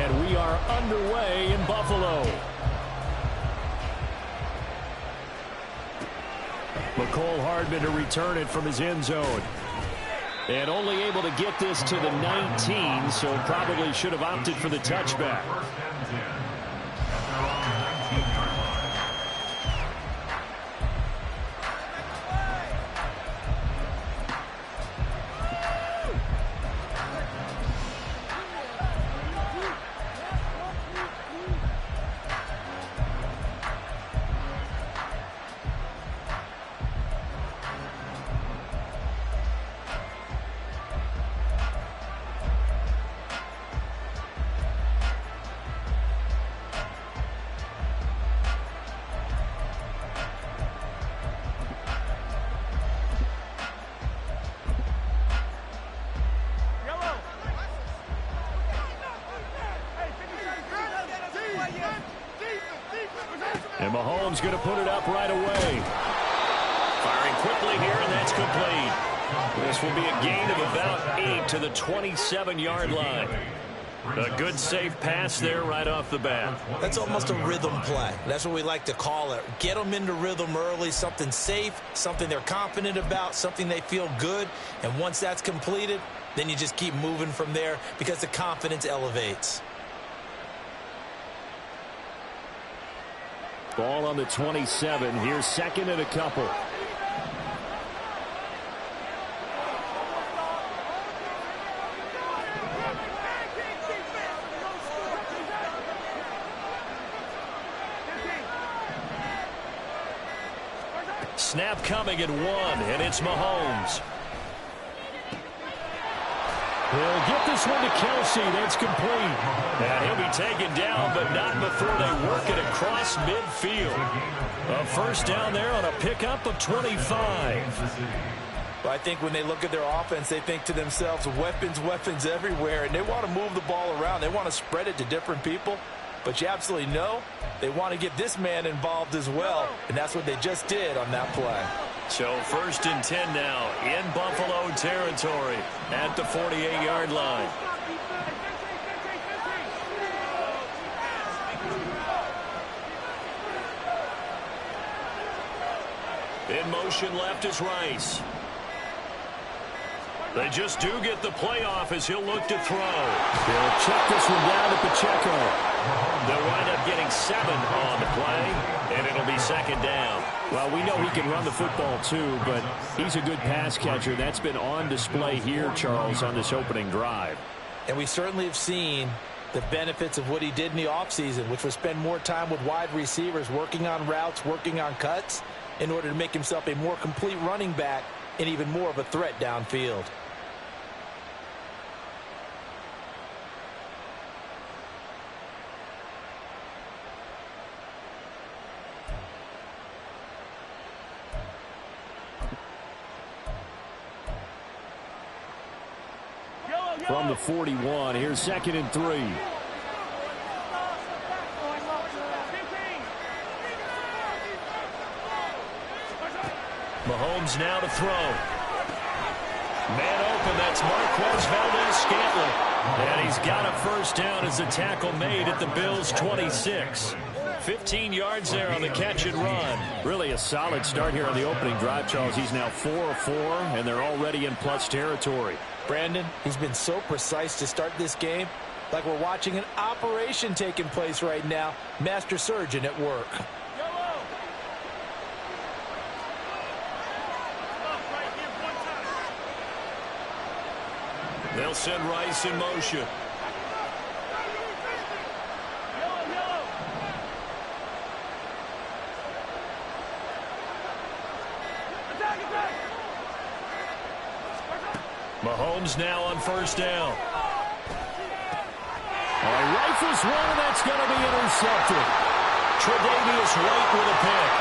And we are underway in Buffalo. McCole Hardman to return it from his end zone. And only able to get this to the 19, so probably should have opted for the touchback. And Mahomes going to put it up right away. Firing quickly here, and that's complete. This will be a gain of about 8 to the 27-yard line. A good, safe pass there right off the bat. That's almost a rhythm play. That's what we like to call it. Get them into rhythm early, something safe, something they're confident about, something they feel good. And once that's completed, then you just keep moving from there because the confidence elevates. Ball on the 27. Here's second and a couple. Snap coming at 1, and it's Mahomes. He'll get this one to Kelsey. That's complete. And he'll be taken down, but not before they work it across midfield. A first down there on a pickup of 25. Well, I think when they look at their offense, they think to themselves, weapons, weapons everywhere, and they want to move the ball around. They want to spread it to different people. But you absolutely know they want to get this man involved as well, and that's what they just did on that play. So first and 10 now in Buffalo territory at the 48-yard line. In motion left is Rice. They just do get the playoff as he'll look to throw. They'll check this one down to Pacheco. They'll wind up getting 7 on the play, and it'll be second down. Well, we know he can run the football too, but he's a good pass catcher. That's been on display here, Charles, on this opening drive. And we certainly have seen the benefits of what he did in the offseason, which was spend more time with wide receivers, working on routes, working on cuts, in order to make himself a more complete running back and even more of a threat downfield. From the 41, here's second and 3. Mahomes now to throw. Man open, that's Marquez Valdes-Scantling. And he's got a first down as the tackle made at the Bills' 26. 15 yards there on the catch and run. Really a solid start here on the opening drive, Charles. He's now 4 of 4, and they're already in plus territory. Brandon, he's been so precise to start this game, like we're watching an operation taking place right now. Master surgeon at work. They'll send Rice in motion. Mahomes now on first down. Rifles one, and that's going to be intercepted. Tre'Davious White with a pick.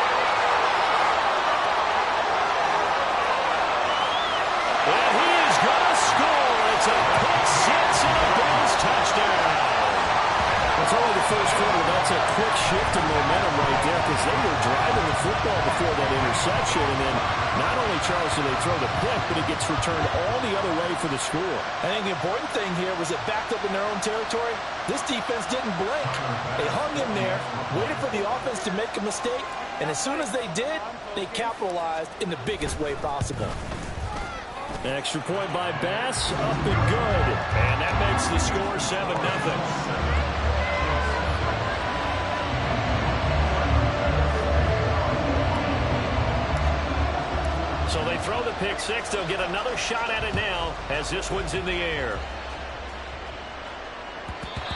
And he is going to score. It's a pick six and a Bills touchdown. It's only the first Well, that's a quick shift in momentum right there because they were driving the football before that interception. And then not only, Charles, do they throw the pick, but it gets returned all the other way for the score. I think the important thing here was it backed up in their own territory. This defense didn't blink. They hung in there, waited for the offense to make a mistake, and as soon as they did, they capitalized in the biggest way possible. Extra point by Bass, up and good. And that makes the score 7-0. So they throw the pick six. They'll get another shot at it now as this one's in the air.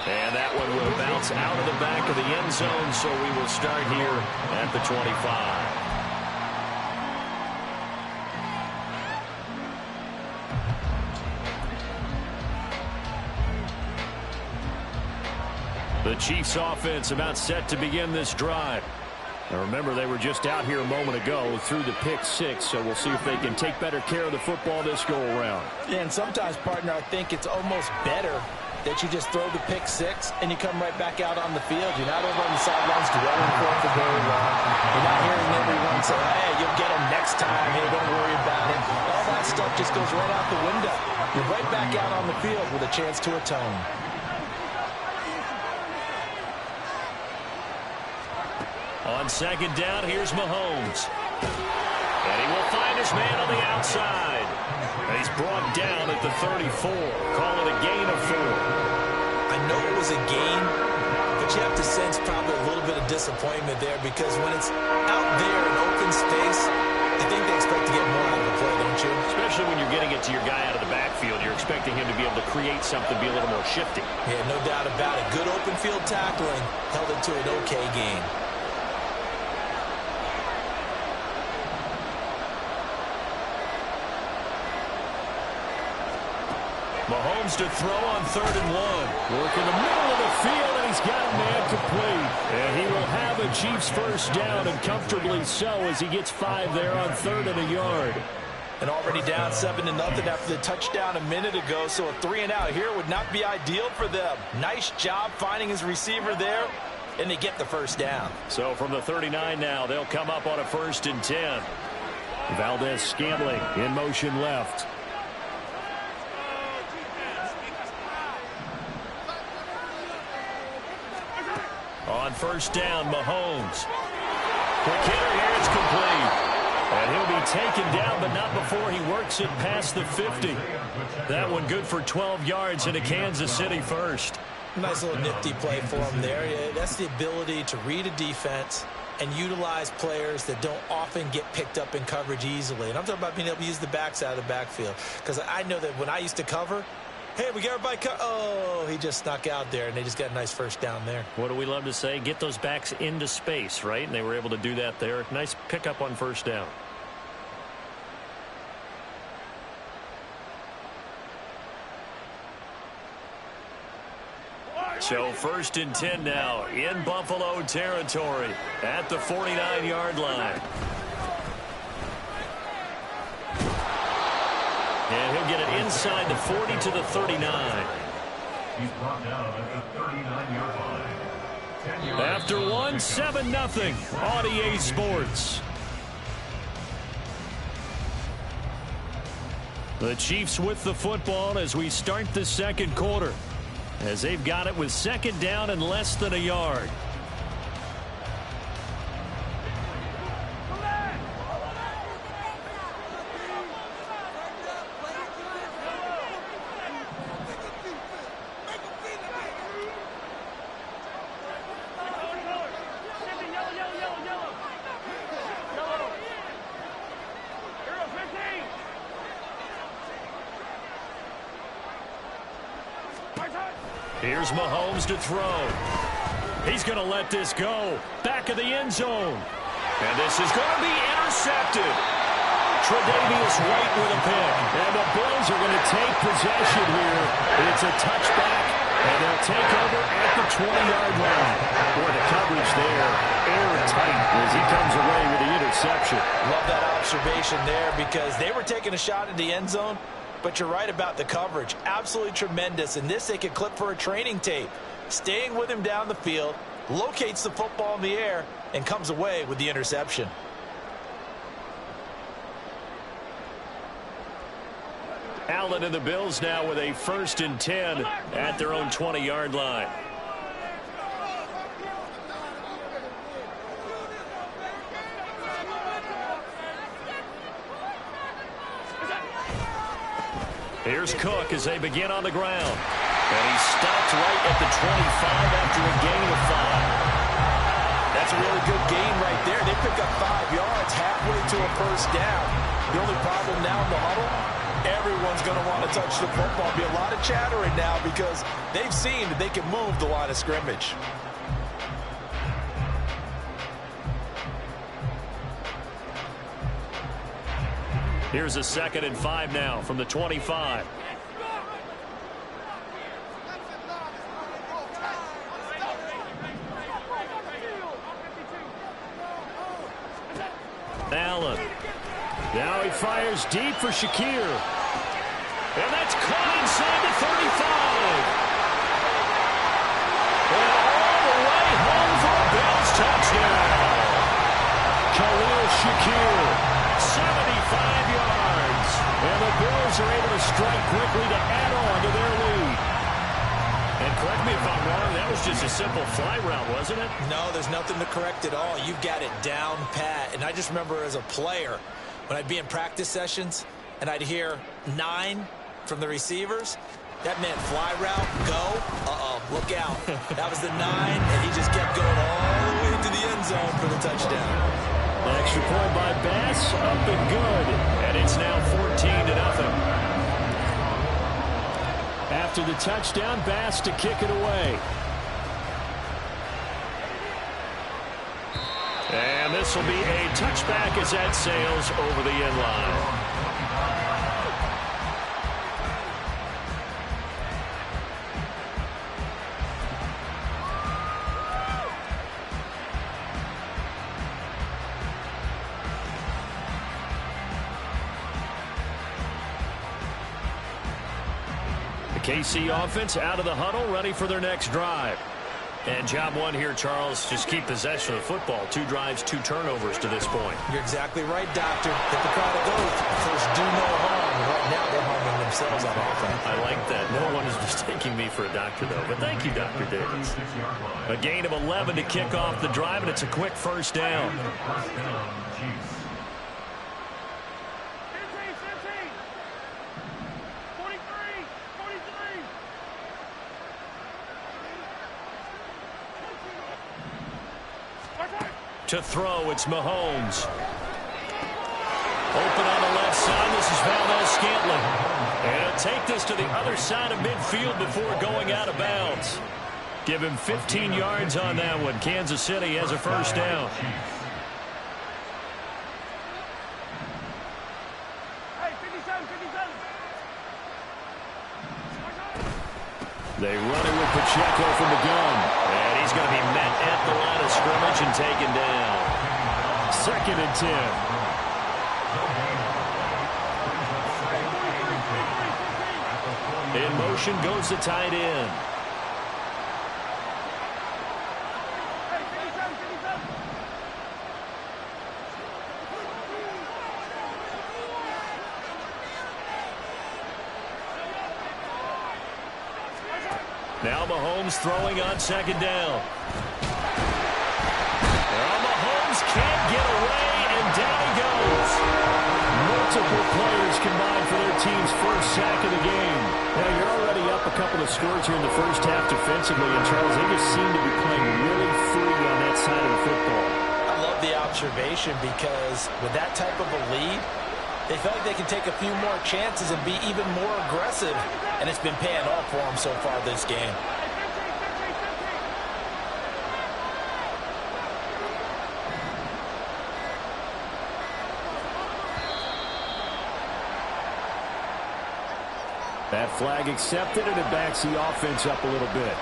And that one will bounce out of the back of the end zone, so we will start here at the 25. The Chiefs offense about set to begin this drive. Now remember, they were just out here a moment ago through the pick six, so we'll see if they can take better care of the football this go around. Yeah, and sometimes, partner, I think it's almost better that you just throw the pick six and you come right back out on the field. You're not over on the sidelines dwelling for very long. You're not hearing everyone say, hey, you'll get him next time. Hey, don't worry about it. All that stuff just goes right out the window. You're right back out on the field with a chance to atone. On second down, here's Mahomes. And he will find his man on the outside. And he's brought down at the 34. Call it a gain of 4. I know it was a gain, but you have to sense probably a little bit of disappointment there because when it's out there in open space, I think they expect to get more out of the play, don't you? Especially when you're getting it to your guy out of the backfield. You're expecting him to be able to create something, be a little more shifty. Yeah, no doubt about it. Good open field tackling held it to an okay gain. Mahomes to throw on 3rd and 1. Work in the middle of the field, and he's got a man complete. And he will have a Chiefs first down, and comfortably so as he gets 5 there on 3rd and a yard. And already down 7-0 after the touchdown a minute ago, so a 3-and-out here would not be ideal for them. Nice job finding his receiver there, and they get the first down. So from the 39 now, they'll come up on a 1st and 10. Valdez-Scantling in motion left. On 1st down, Mahomes. Quick hitter here, it's complete. And he'll be taken down, but not before he works it past the 50. That one good for 12 yards into Kansas City first. Nice little nifty play for him there. That's the ability to read a defense and utilize players that don't often get picked up in coverage easily. And I'm talking about being able to use the backside of the backfield. Because I know that when I used to cover, hey, we got everybody cut. Oh, he just snuck out there, and they just got a nice first down there. What do we love to say? Get those backs into space, right? And they were able to do that there. Nice pickup on 1st down. So 1st and 10 now in Buffalo territory at the 49-yard line. And he'll get it inside the 40 to the 39. He's brought down at the 39-yard line. After 1, 7-0 on EA Sports. The Chiefs with the football as we start the second quarter, as they've got it with 2nd down and less than a yard. Here's Mahomes to throw. He's going to let this go. Back of the end zone. And this is going to be intercepted. Tre'Davious White with a pick. And the Bills are going to take possession here. It's a touchback, and they'll take over at the 20-yard line. Boy, the coverage there, airtight as he comes away with the interception. Love that observation there because they were taking a shot at the end zone. But you're right about the coverage. Absolutely tremendous. And this they could clip for a training tape. Staying with him down the field, locates the football in the air, and comes away with the interception. Allen and the Bills now with a 1st and 10 at their own 20-yard line. Here's Cook as they begin on the ground. And he stopped right at the 25 after a gain of 5. That's a really good gain right there. They pick up 5 yards halfway to a 1st down. The only problem now in the huddle, everyone's going to want to touch the football. Be a lot of chattering now because they've seen that they can move the line of scrimmage. Here's a 2nd and 5 now from the 25. Allen. Now he fires deep for Shakir. And that's caught inside the 35. And all the way home for a Bills touchdown. Khalil Shakir, 75 yards. And the Bills are able to strike quickly to add on to their lead. And correct me if I'm wrong, that was just a simple fly route, wasn't it? No, there's nothing to correct at all. You've got it down pat. And I just remember as a player, when I'd be in practice sessions and I'd hear 9 from the receivers, that meant fly route, go, look out. That was the 9, and he just kept going all the way into the end zone for the touchdown. An extra point by Bass, up and good. And it's now 14-0. After the touchdown, Bass to kick it away. And this will be a touchback as that sails over the end line. KC offense out of the huddle, ready for their next drive. And job one here, Charles, just keep possession of the football. 2 drives, 2 turnovers to this point. You're exactly right, Doctor. Hippocratic oath, first do no harm. Right now they're harming themselves on offense. I like that. No one is mistaking me for a doctor, though. But thank you, Dr. Davis. A gain of 11 to kick off the drive, and it's a quick 1st down. To throw, it's Mahomes. Open on the left side, this is Valdez-Scantling. And he'll take this to the other side of midfield before going out of bounds. Give him 15 yards on that one. Kansas City has a 1st down. They run it with Pacheco from the gun. And he's going to be met at the line of scrimmage and taken down. 2nd and 10. In motion goes the tight end. Now Mahomes throwing on 2nd down. Well, Mahomes can't get away, and down he goes. Multiple players combined for their team's 1st sack of the game. Now, you're already up a couple of scores here in the 1st half defensively, and Charles, they just seem to be playing really free on that side of the football. I love the observation because with that type of a lead, they feel like they can take a few more chances and be even more aggressive, and it's been paying off for them so far this game. That flag accepted, and it backs the offense up a little bit.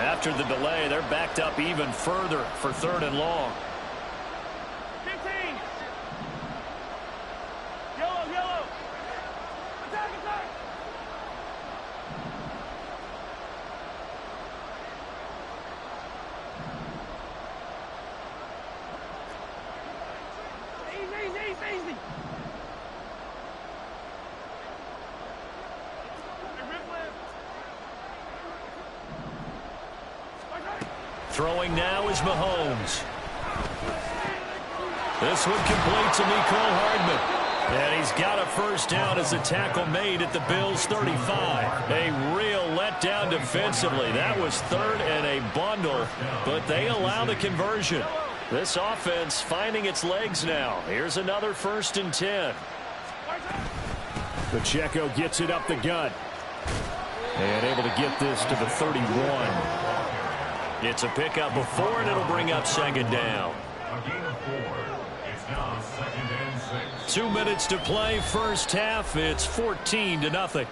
After the delay, they're backed up even further for 3rd and long. 15. Yellow, yellow. Attack, attack. Easy, easy. Throwing now is Mahomes. This one complete to Mecole Hardman. And he's got a first down as a tackle made at the Bills' 35. A real letdown defensively. That was 3rd and a bundle, but they allow the conversion. This offense finding its legs now. Here's another 1st and 10. Pacheco gets it up the gut. And able to get this to the 31. It's a pickup of 4, and it'll bring up 2nd down. A gain of 4. It's now 2nd and 6. 2 minutes to play, first half. It's 14-0.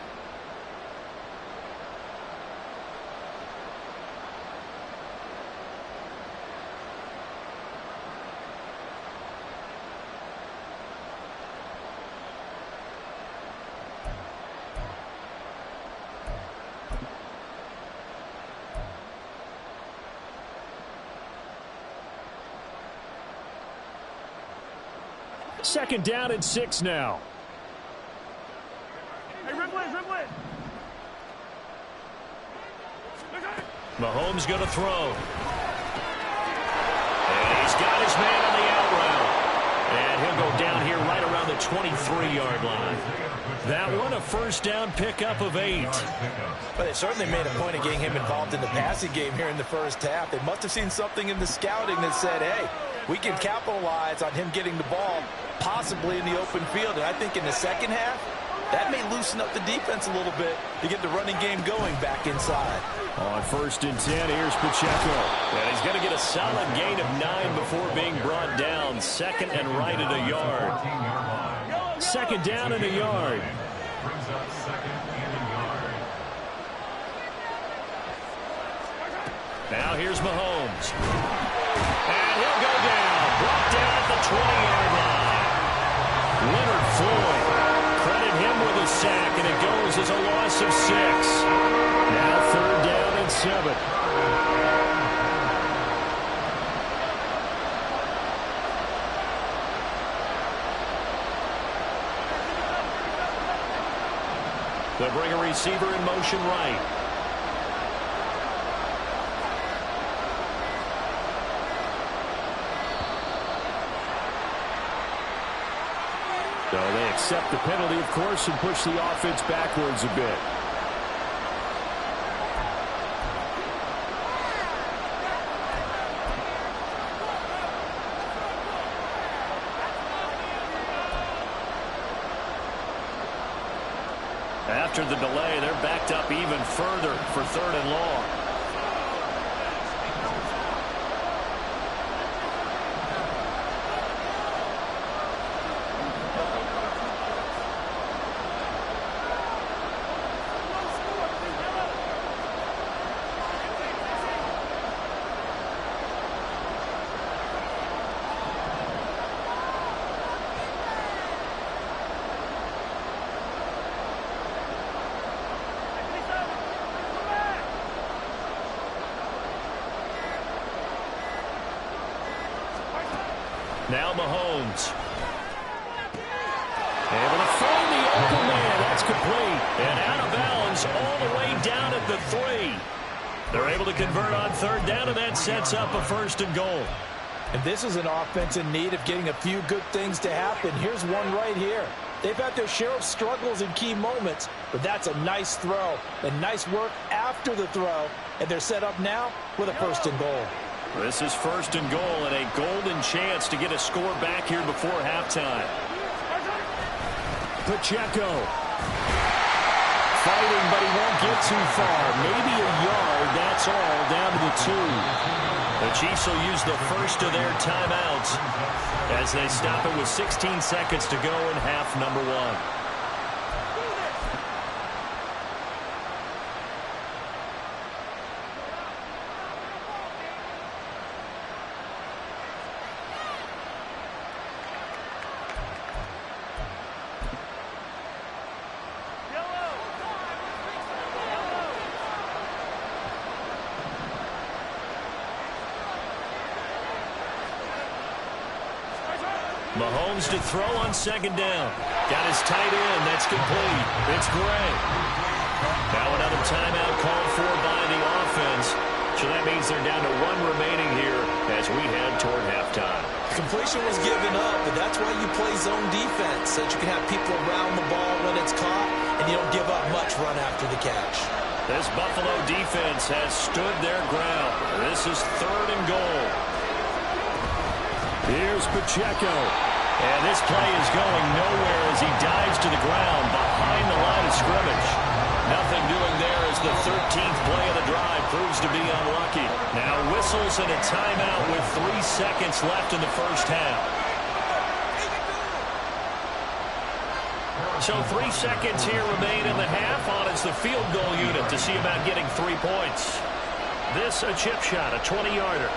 Second down and 6 now. Hey, Ripley. Mahomes going to throw. And he's got his man on the out route. And he'll go down here right around the 23-yard line. That one a first down pickup of 8. But they certainly made a point of getting him involved in the passing game here in the first half. They must have seen something in the scouting that said, hey, we can capitalize on him getting the ball possibly in the open field. And I think in the second half, that may loosen up the defense a little bit to get the running game going back inside. On 1st and 10, here's Pacheco. And he's going to get a solid gain of 9 before being brought down. 2nd and right at a yard. 2nd down and a yard. Brings up 2nd and a yard. Now here's Mahomes. And he'll go down. Brought down at the 20-yard line. Leonard Floyd. Credit him with a sack, and it goes as a loss of 6. Now 3rd down and 7. They'll bring a receiver in motion right. So they accept the penalty, of course, and push the offense backwards a bit. After the delay, they're backed up even further for 3rd and long. Now Mahomes. Able to find the open man. That's complete. And out of bounds all the way down at the 3. They're able to convert on 3rd down, and that sets up a 1st and goal. And this is an offense in need of getting a few good things to happen. Here's one right here. They've had their share of struggles in key moments, but that's a nice throw and nice work after the throw. And they're set up now with a 1st and goal. This is 1st and goal and a golden chance to get a score back here before halftime. Pacheco. Fighting, but he won't get too far. Maybe a yard, that's all, down to the 2. The Chiefs will use the first of their timeouts as they stop it with 16 seconds to go in half number 1. Mahomes to throw on second down. Got his tight end. That's complete. It's Gray. Now another timeout called for by the offense. So that means they're down to one remaining here as we head toward halftime. Completion was given up, but that's why you play zone defense, so that you can have people around the ball when it's caught, and you don't give up much run after the catch. This Buffalo defense has stood their ground. This is 3rd and goal. Here's Pacheco. And this play is going nowhere as he dives to the ground behind the line of scrimmage. Nothing doing there as the 13th play of the drive proves to be unlucky. Now whistles and a timeout with 3 seconds left in the first half. So 3 seconds here remain in the half. On it's the field goal unit to see about getting 3 points. This a chip shot, a 20-yarder.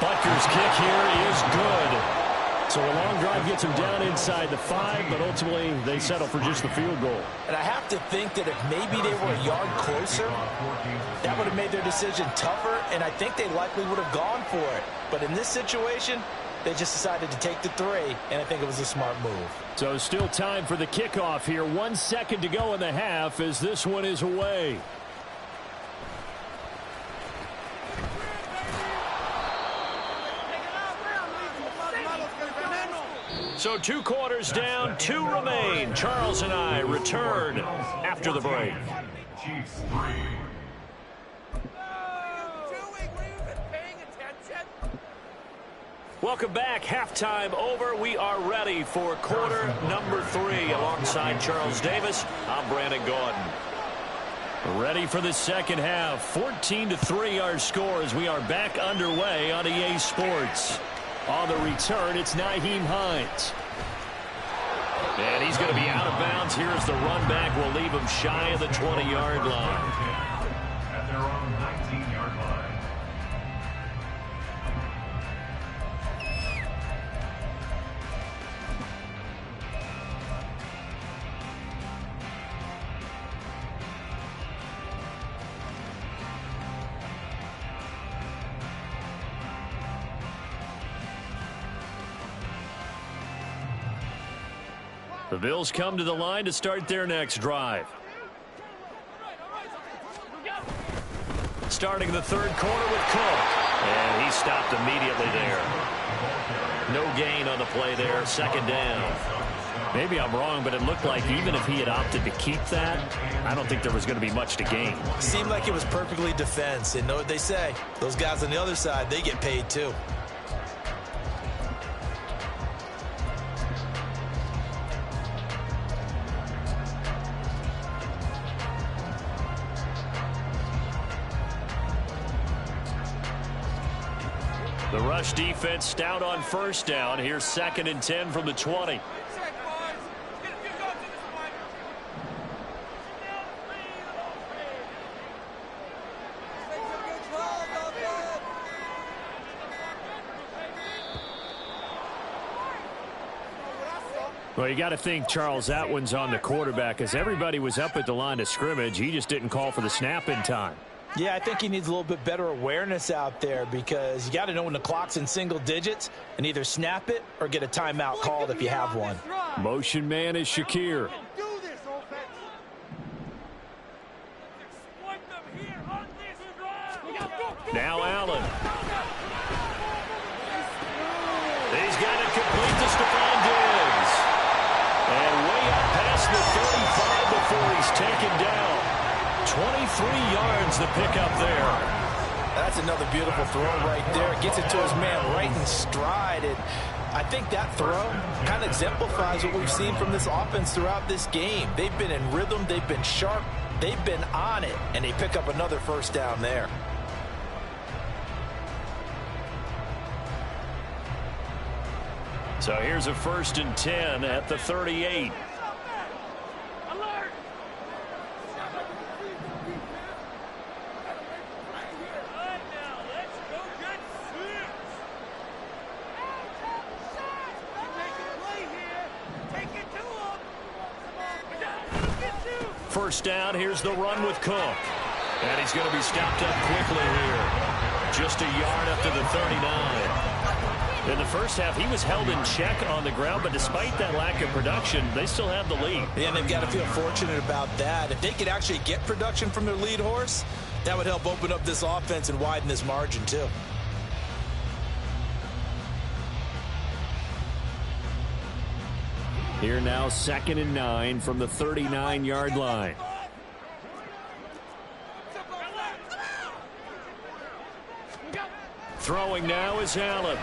Butker's kick here is good. So a long drive gets him down inside the 5, but ultimately they settle for just the field goal. And I have to think that if maybe they were a yard closer, that would have made their decision tougher, and I think they likely would have gone for it. But in this situation, they just decided to take the 3, and I think it was a smart move. So still time for the kickoff here. 1 second to go in the half as this one is away. So 2 quarters down, 2 remain. Charles and I return after the break. Chiefs 3. Welcome back. Halftime over. We are ready for quarter number 3. Alongside Charles Davis, I'm Brandon Gaudin. Ready for the second half. 14-3 our score as we are back underway on EA Sports. On the return, it's Nyheim Hines. And he's going to be out of bounds. Here's the run back. Will leave him shy of the 20-yard line. At their own 19-yard line. The Bills come to the line to start their next drive. Starting the 3rd quarter with Cook. And he stopped immediately there. No gain on the play there. 2nd down. Maybe I'm wrong, but it looked like even if he had opted to keep that, I don't think there was going to be much to gain. Seemed like it was perfectly defense. And know what they say. Those guys on the other side, they get paid too. The rush defense stout on 1st down. Here's 2nd and 10 from the 20. Well, you got to think, Charles, that one's on the quarterback as everybody was up at the line of scrimmage. He just didn't call for the snap in time. Yeah, I think he needs a little bit better awareness out there because you got to know when the clock's in single digits and either snap it or get a timeout called if you have one. Motion man is Shakir. Now Allen. He's got it complete to Stephon Diggs. And way up past the 35 before he's taken down. 23 yards the pickup there. That's another beautiful throw right there. Gets it to his man right in stride. And I think that throw kind of exemplifies what we've seen from this offense throughout this game. They've been in rhythm. They've been sharp. They've been on it. And they pick up another 1st down there. So here's a 1st and 10 at the 38. First down, here's the run with Cook. And he's going to be stopped up quickly here. Just a yard up to the 39. In the first half, he was held in check on the ground, but despite that lack of production, they still have the lead. Yeah, and they've got to feel fortunate about that. If they could actually get production from their lead horse, that would help open up this offense and widen this margin, too. Here now, 2nd and 9 from the 39-yard line. Throwing now is Allen.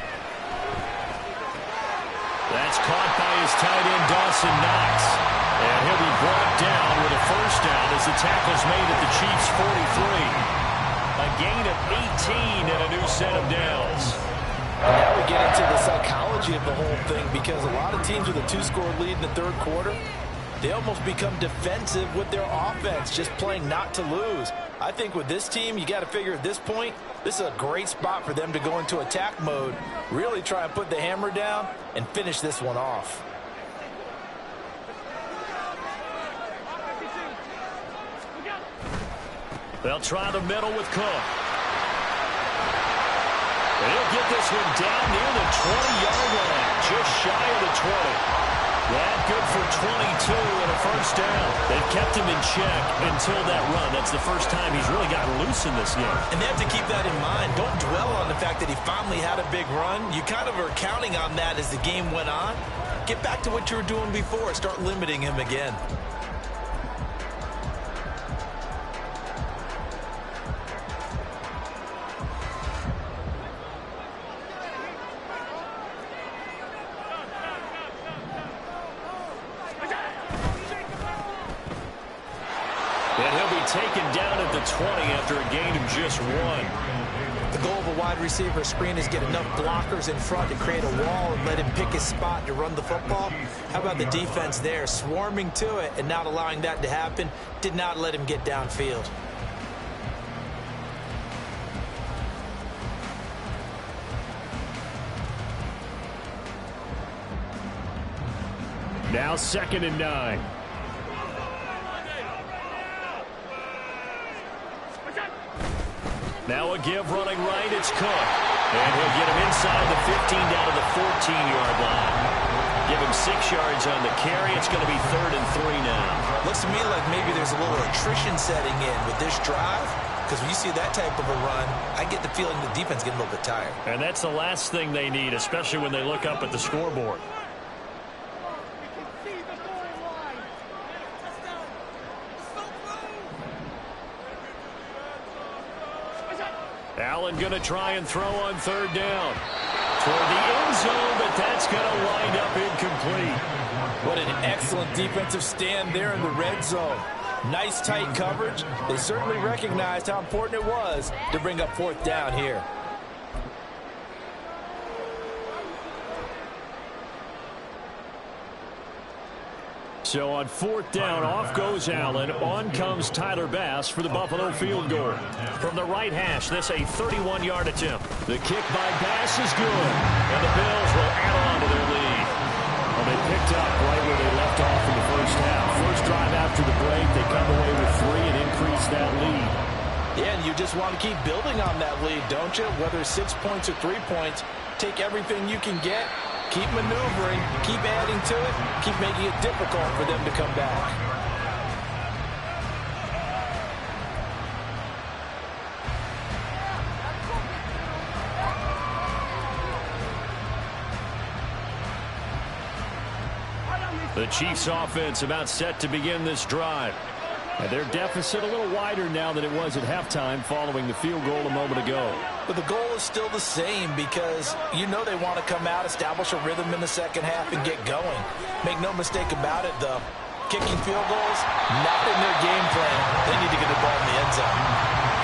That's caught by his tight end, Dawson Knox. And he'll be brought down with a first down as the tackle's made at the Chiefs' 43. A gain of 18 and a new set of downs. Now we get into the psychology of the whole thing, because a lot of teams with a 2-score lead in the third quarter, they almost become defensive with their offense, just playing not to lose. I think with this team, you got to figure at this point, this is a great spot for them to go into attack mode, really try and put the hammer down and finish this one off. They'll try the middle with Cook. And he'll get this one down near the 20-yard line, just shy of the 20. That good for 22 and a first down. They've kept him in check until that run. That's the first time he's really gotten loose in this game. And they have to keep that in mind. Don't dwell on the fact that he finally had a big run. You kind of are counting on that as the game went on. Get back to what you were doing before. Start limiting him again. Taken down at the 20 after a gain of just 1. The goal of a wide receiver screen is get enough blockers in front to create a wall and let him pick his spot to run the football. How about the defense there, swarming to it and not allowing that to happen? Did not let him get downfield. Now 2nd and 9. Now a give running right, it's Cook. And he'll get him inside the 15 down to the 14-yard line. Give him 6 yards on the carry. It's going to be 3rd and 3 now. Looks to me like maybe there's a little attrition setting in with this drive, because when you see that type of a run, I get the feeling the defense getting a little bit tired. And that's the last thing they need, especially when they look up at the scoreboard. Allen going to try and throw on 3rd down. Toward the end zone, but that's going to wind up incomplete. What an excellent defensive stand there in the red zone. Nice tight coverage. They certainly recognized how important it was to bring up 4th down here. So on 4th down, off goes Allen. On comes Tyler Bass for the Buffalo field goal. From the right hash, this a 31-yard attempt. The kick by Bass is good. And the Bills will add on to their lead. Well, they picked up right where they left off in the first half. First drive after the break, they come away with 3 and increase that lead. Yeah, and you just want to keep building on that lead, don't you? Whether it's 6 points or 3 points, take everything you can get. Keep maneuvering, keep adding to it, keep making it difficult for them to come back. The Chiefs offense about set to begin this drive. And their deficit a little wider now than it was at halftime following the field goal a moment ago. But the goal is still the same, because you know they want to come out, establish a rhythm in the second half, and get going. Make no mistake about it, though. Kicking field goals, not in their game plan. They need to get the ball in the end zone.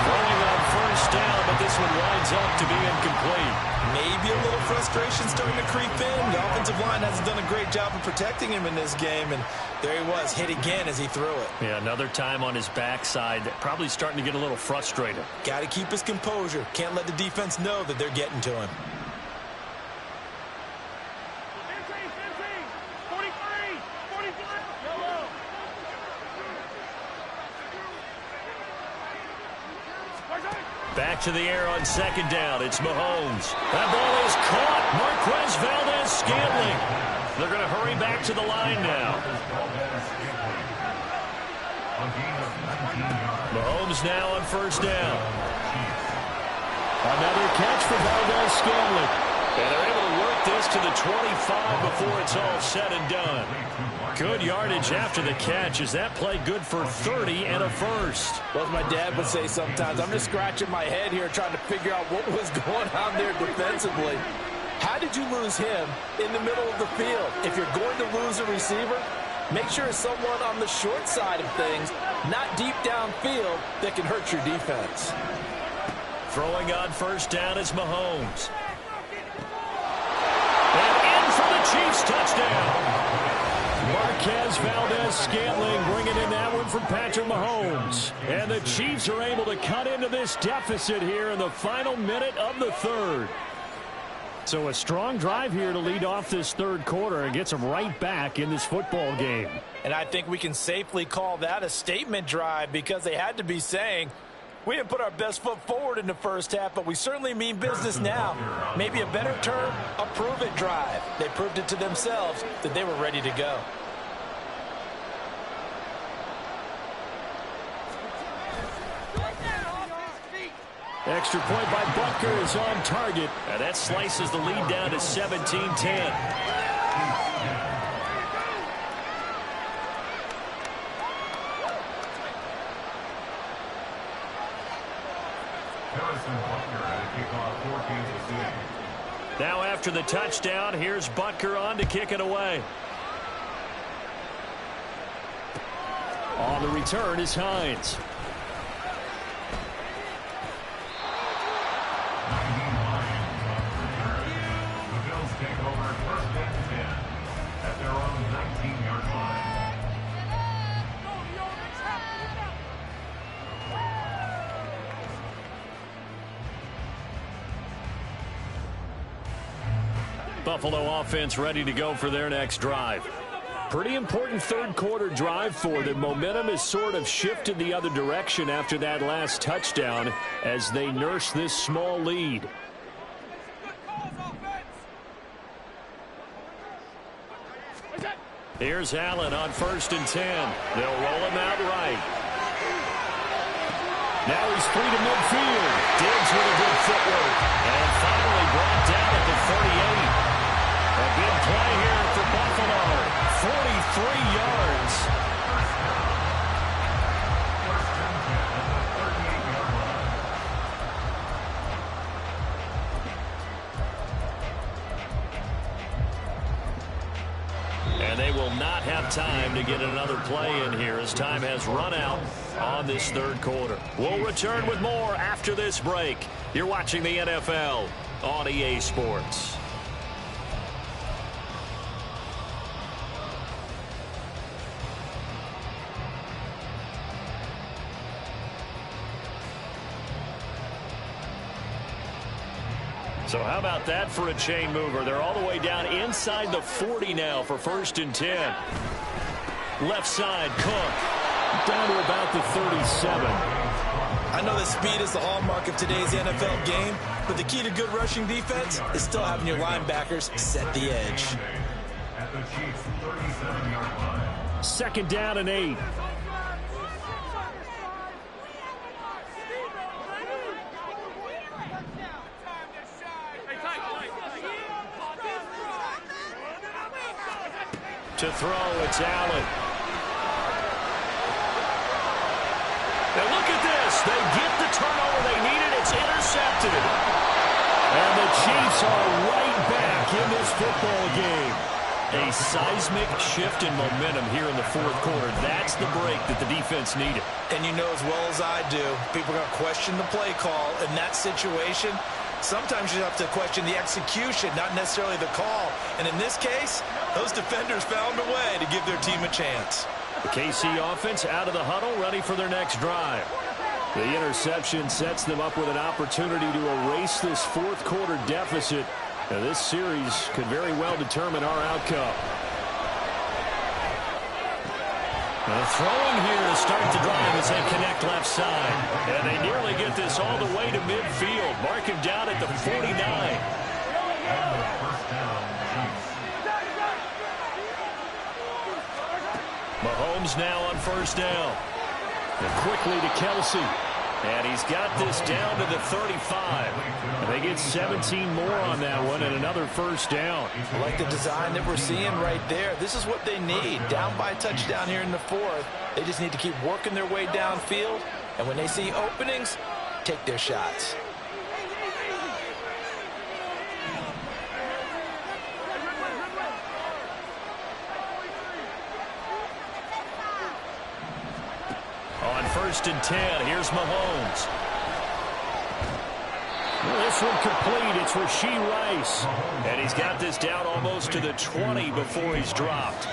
Throwing on first down, but this one winds up to be incomplete. Maybe a little frustration starting to creep in. The offensive line hasn't done a great job of protecting him in this game, and there he was, hit again as he threw it. Yeah, another time on his backside, probably starting to get a little frustrated. Got to keep his composure. Can't let the defense know that they're getting to him. 43, 45, yellow. back to the air on second down. It's Mahomes. That ball is caught. Marquez Valdes-Scantling. They're going to hurry back to the line now. Mahomes now on first down. Another catch for Valdes-Scantling. And they're able to work this to the 25 before it's all said and done. Good yardage after the catch. Is that play good for 30 and a first? Well, as my dad would say sometimes, I'm just scratching my head here trying to figure out what was going on there defensively. How did you lose him in the middle of the field? If you're going to lose a receiver, make sure it's someone on the short side of things, not deep downfield, that can hurt your defense. Throwing on first down is Mahomes. And in for the Chiefs touchdown. Marquez Valdes-Scantling bringing in that one from Patrick Mahomes. And the Chiefs are able to cut into this deficit here in the final minute of the third. So a strong drive here to lead off this third quarter and gets them right back in this football game. And I think we can safely call that a statement drive because they had to be saying, we didn't put our best foot forward in the first half, but we certainly mean business now. Maybe a better term, a prove-it drive. They proved it to themselves that they were ready to go. Extra point by Butker is on target. And that slices the lead down to 17-10. Now after the touchdown, here's Butker on to kick it away. On the return is Hines. The Bills take over first and 10 at their own 19-yard line. Buffalo offense ready to go for their next drive. Pretty important third quarter drive for them. Momentum has sort of shifted the other direction after that last touchdown as they nurse this small lead. Here's Allen on first and 10. They'll roll him out right. Now he's free to midfield. Diggs with a good footwork. And finally brought down at the 38. A big play here for Buffalo. 43 yards. And they will not have time to get another play in here as time has run out on this third quarter. We'll return with more after this break. You're watching the NFL on EA Sports. So how about that for a chain mover? They're all the way down inside the 40 now for first and 10. Left side, Cook. Down to about the 37. I know that speed is the hallmark of today's NFL game, but the key to good rushing defense is still having your linebackers set the edge. At the Chiefs' 37-yard line. Second down and 8. To throw, it's Allen. Now look at this. They get the turnover they needed. It's intercepted. And the Chiefs are right back in this football game. A seismic shift in momentum here in the fourth quarter. That's the break that the defense needed. And you know as well as I do, people are going to question the play call in that situation. Sometimes you have to question the execution, not necessarily the call. And in this case, those defenders found a way to give their team a chance. The KC offense out of the huddle, ready for their next drive. The interception sets them up with an opportunity to erase this fourth quarter deficit. Now, this series could very well determine our outcome. Throwing here to start the drive as they connect left side. And they nearly get this all the way to midfield. Mark him down at the 49. Mahomes now on first down. And quickly to Kelsey. And he's got this down to the 35. And they get 17 more on that one and another first down. I like the design that we're seeing right there. This is what they need. Down by a touchdown here in the fourth. They just need to keep working their way downfield. And when they see openings, take their shots. On first and 10, here's Mahomes. Well, this one complete. It's Rashee Rice. And he's got this down almost to the 20 before he's dropped.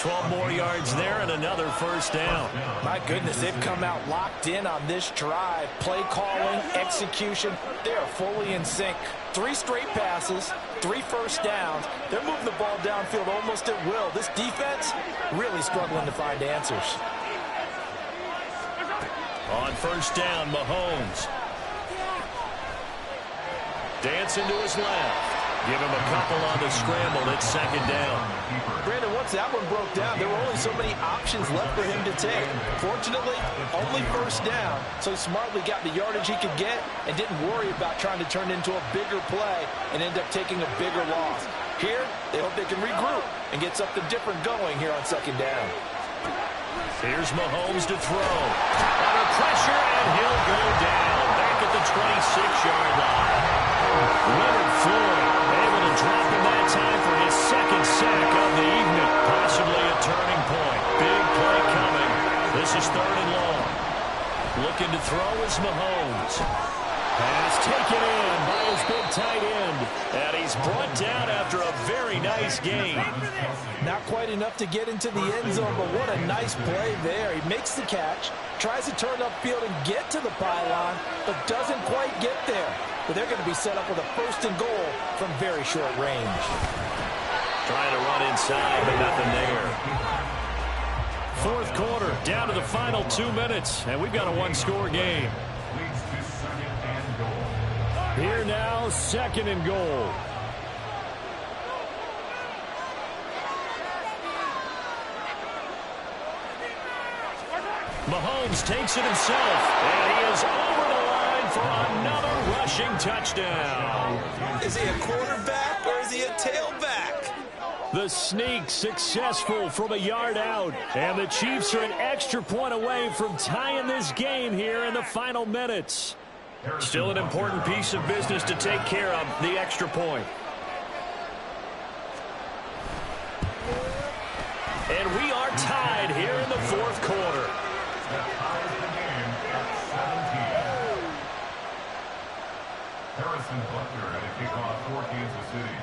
12 more yards there and another first down. My goodness, they've come out locked in on this drive. Play calling, execution, they are fully in sync. 3 straight passes, 3 first downs. They're moving the ball downfield almost at will. This defense really struggling to find answers. On first down, Mahomes. Dancing to his left. Give him a couple on the scramble. It's second down. Brandon, once that one broke down, there were only so many options left for him to take. Fortunately, only first down, so he smartly got the yardage he could get and didn't worry about trying to turn it into a bigger play and end up taking a bigger loss. Here, they hope they can regroup and get something different going here on second down. Here's Mahomes to throw. Under pressure, and he'll go down. Back at the 26-yard line. Leonard Floyd able to drop him that time for his second sack of the evening. Possibly a turning point. Big play coming. This is third and long. Looking to throw is Mahomes. Pass taken in by his big tight end. And he's brought down after a very nice game. Not quite enough to get into the end zone, but what a nice play there. He makes the catch, tries to turn upfield and get to the pylon, but doesn't quite get there. But they're going to be set up with a first and goal from very short range. Trying to run inside, but nothing there. Fourth quarter, down to the final 2 minutes, and we've got a one-score game. Here now, second and goal. Mahomes takes it himself, and he is over the line for another rushing touchdown. Is he a quarterback or is he a tailback? The sneak successful from a yard out, and the Chiefs are an extra point away from tying this game here in the final minutes. Still an important piece of business to take care of, the extra point. And we are tied here in the fourth quarter. Harrison Butker at a kickoff for Kansas City.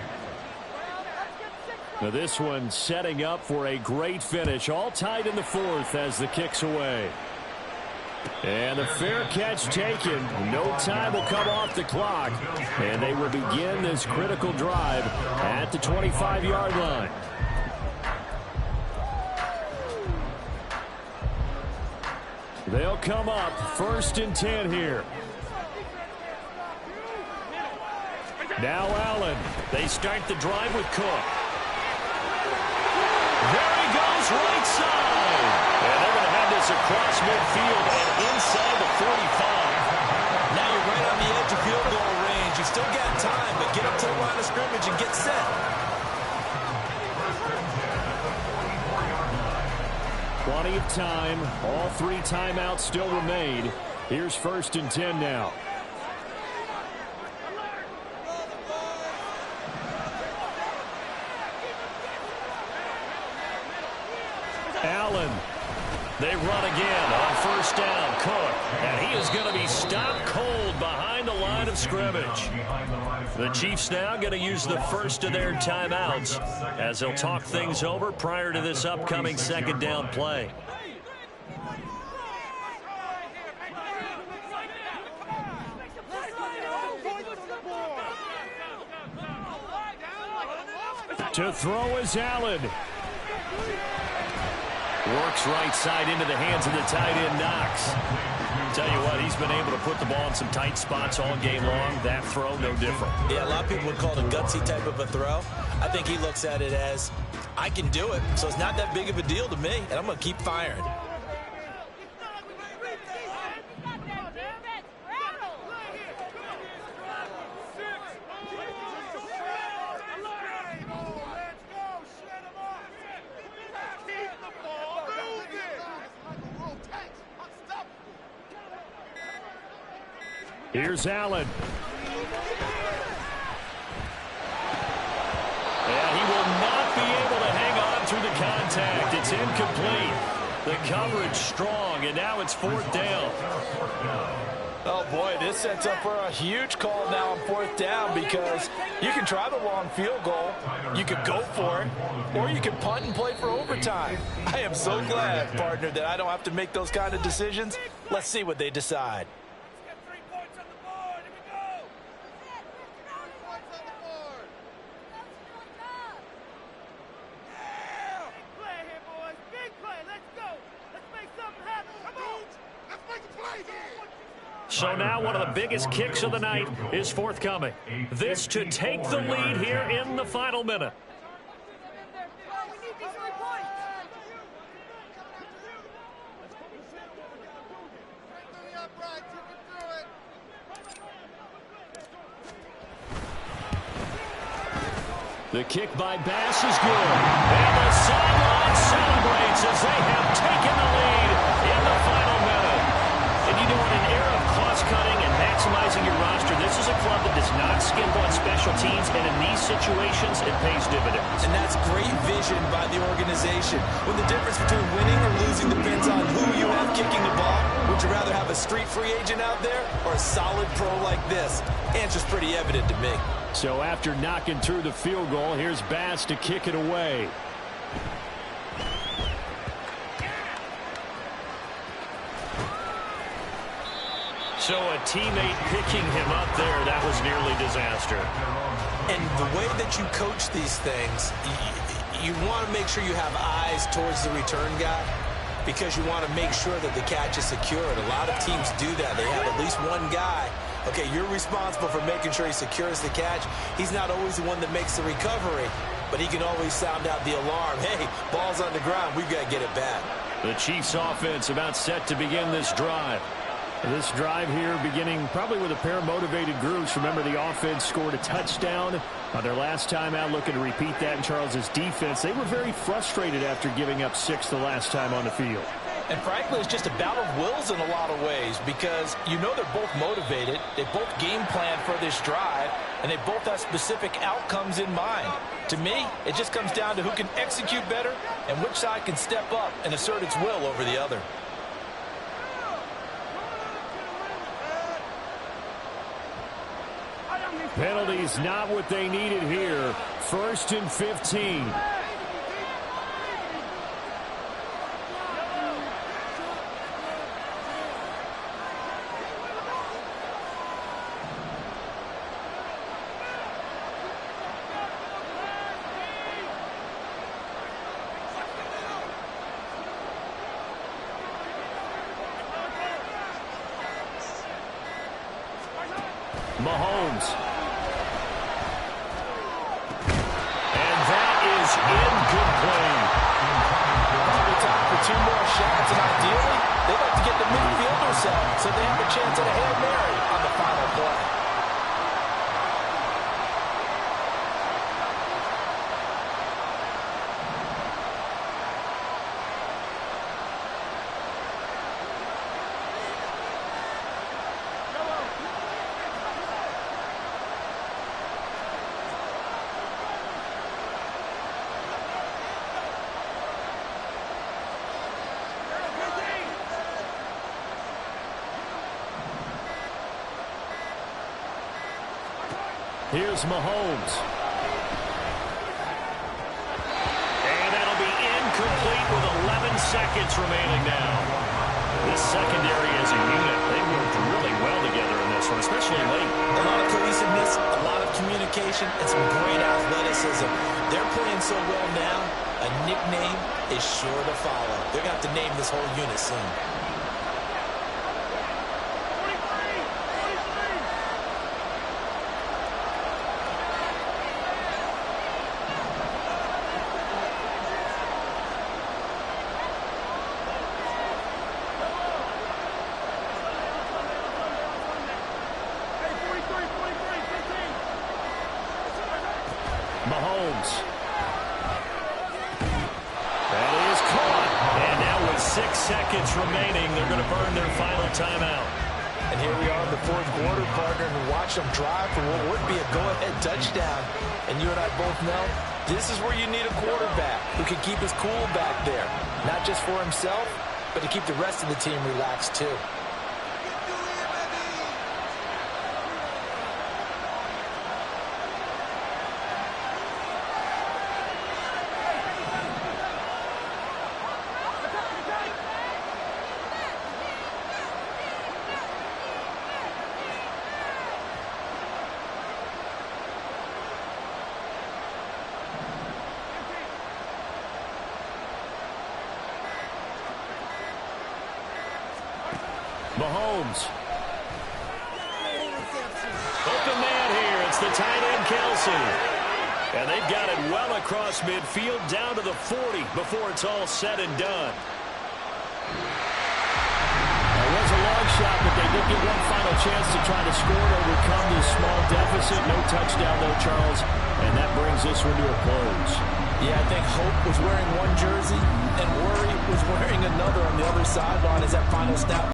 Now this one setting up for a great finish. All tied in the fourth as the kick's away. And the fair catch taken. No time will come off the clock. And they will begin this critical drive at the 25-yard line. They'll come up first and 10 here. Now Allen. They start the drive with Cook. There he goes, right side. And they're going to have this across midfield and inside the 45. Now you're right on the edge of field goal range. You still got time, but get up to the line of scrimmage and get set. Plenty of time. All 3 timeouts still remain. Here's first and 10 now. Allen. They run again on first down. Cook. And he is going to be stopped cold behind the line of scrimmage. The Chiefs now going to use the first of their timeouts as they'll talk things over prior to this upcoming second down play. To throw is Allen. Works right side into the hands of the tight end, Knox. Tell you what, he's been able to put the ball in some tight spots all game long. That throw, no different. Yeah, a lot of people would call it a gutsy type of a throw. I think he looks at it as, I can do it, so it's not that big of a deal to me, and I'm going to keep firing. Here's Allen. And he will not be able to hang on through the contact. It's incomplete. The coverage strong, and now it's 4th down. Oh, boy, this sets up for a huge call now on 4th down because you can try the long field goal, you could go for it, or you can punt and play for overtime. I am so glad, partner, that I don't have to make those kind of decisions. Let's see what they decide. So now one of the biggest kicks of the night is forthcoming. This to take the lead here in the final minute. The kick by Bass is good. And the sideline celebrates as they have taken the lead in the final minute. And you know, in an era of cost-cutting and maximizing your roster, this is a club that does not skimp on special teams, and in these situations, it pays dividends. And that's great vision by the organization. When the difference between winning or losing depends on who you have kicking the ball, would you rather have a street free agent out there or a solid pro like this? Answer's pretty evident to me. So after knocking through the field goal, here's Bass to kick it away. So a teammate picking him up there, that was nearly disaster. And the way that you coach these things, you want to make sure you have eyes towards the return guy because you want to make sure that the catch is secured. A lot of teams do that. They have at least one guy. Okay, you're responsible for making sure he secures the catch. He's not always the one that makes the recovery, but he can always sound out the alarm. Hey, ball's on the ground. We've got to get it back. The Chiefs offense about set to begin this drive. This drive here beginning probably with a pair of motivated groups. Remember, the offense scored a touchdown on their last time out, looking to repeat that in Charles's defense. They were very frustrated after giving up 6 the last time on the field. And frankly, it's just a battle of wills in a lot of ways because you know they're both motivated. They both game plan for this drive, and they both have specific outcomes in mind. To me, it just comes down to who can execute better and which side can step up and assert its will over the other. Penalties not what they needed here. 1st and 15. Mahomes. And that is incomplete. Probably time for 2 more shots, and ideally, they'd like to get the midfielder set so they have a chance at a Hail Mary on the final play. Here's Mahomes. And that'll be incomplete with 11 seconds remaining now. The secondary as a unit, they worked really well together in this one, especially late. A lot of cohesiveness, a lot of communication, and some great athleticism. They're playing so well now. A nickname is sure to follow. They're going to have to name this whole unit soon. 43! Hey, 43, 15! Mahomes. That is caught. And now with 6 seconds remaining, they're going to burn their final timeout. And here we are in the fourth quarter, partner, and watch them drive for what would be a go-ahead touchdown. And you and I both know this is where you need a quarterback who can keep his cool back there. Not just for himself, but to keep the rest of the team relaxed too. Mahomes. Open man here. It's the tight end, Kelsey. And they've got it well across midfield down to the 40 before it's all said and done. It was a long shot, but they did get one final chance to try to score to overcome this small deficit. No touchdown, though, Charles. And that brings this one to a close. Yeah, I think Hope was wearing one jersey and Worry was wearing another on the other sideline as that final snap